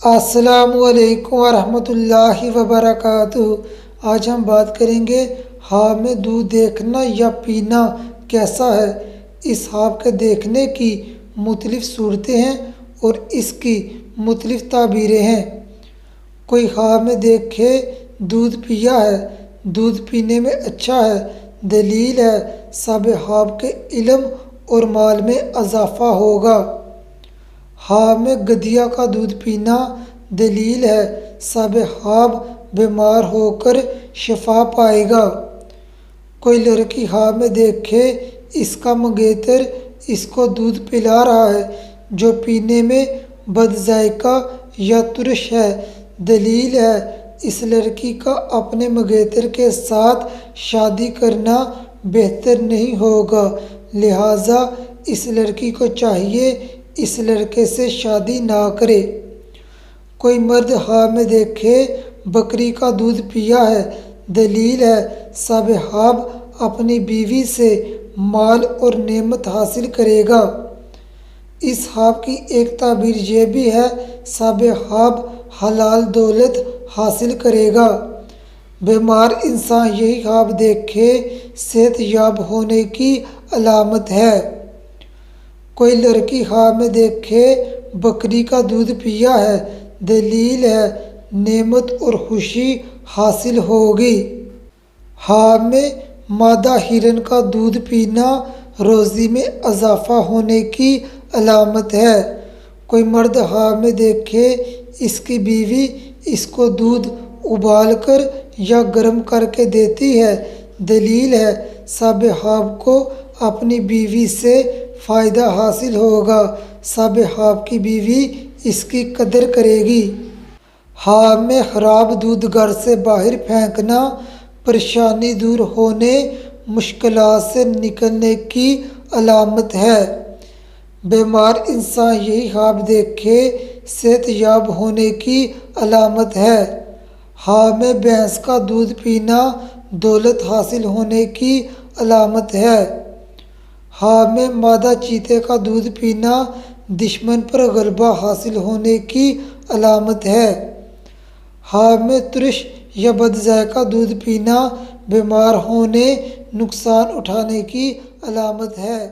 السلام علیکم ورحمۃ اللہ وبرکاتہ۔ آج ہم بات کریں گے خواب میں دودھ دیکھنا یا پینا کیسا ہے۔ اس خواب کے دیکھنے کی مختلف صورتیں ہیں اور اس کی مختلف تعبیریں ہیں۔ کوئی خواب میں دیکھے دودھ پیا ہے، دودھ پینے میں اچھا ہے، دلیل ہے صاحب خواب کے علم اور مال میں اضافہ ہوگا۔ خواب میں گدھیا کا دودھ پینا، دلیل ہے صاحب خواب بیمار ہو کر شفا پائے گا۔ کوئی لڑکی خواب میں دیکھے اس کا منگیتر اس کو دودھ پلا رہا ہے جو پینے میں بد ذائقہ یا ترش ہے، دلیل ہے اس لڑکی کا اپنے منگیتر کے ساتھ شادی کرنا بہتر نہیں ہوگا، لہٰذا اس لڑکی کو چاہیے اس لڑکے سے شادی نہ کرے۔ کوئی مرد خواب میں دیکھے بکری کا دودھ پیا ہے، دلیل ہے صاحب خواب اپنی بیوی سے مال اور نعمت حاصل کرے گا۔ اس خواب کی ایک تعبیر یہ بھی ہے صاحب خواب حلال دولت حاصل کرے گا۔ بیمار انسان یہی خواب دیکھے صحت یاب ہونے کی علامت ہے۔ کوئی لڑکی خواب میں دیکھے بکری کا دودھ پیا ہے، دلیل ہے نعمت اور خوشی حاصل ہوگی۔ خواب میں مادہ ہرن کا دودھ پینا روزی میں اضافہ ہونے کی علامت ہے۔ کوئی مرد خواب میں دیکھے اس کی بیوی اس کو دودھ ابال کر یا گرم کر کے دیتی ہے، دلیل ہے صاحب خواب کو اپنی بیوی سے فائدہ حاصل ہوگا، صاحب خواب کی بیوی اس کی قدر کرے گی۔ خواب میں خراب دودھ گھر سے باہر پھینکنا پریشانی دور ہونے، مشکلات سے نکلنے کی علامت ہے۔ بیمار انسان یہی خواب دیکھے صحت یاب ہونے کی علامت ہے۔ خواب میں بھینس کا دودھ پینا دولت حاصل ہونے کی علامت ہے۔ خواب میں مادہ چیتے کا دودھ پینا دشمن پر غلبہ حاصل ہونے کی علامت ہے۔ خواب میں ترش یا بد ذائقہ دودھ پینا بیمار ہونے، نقصان اٹھانے کی علامت ہے۔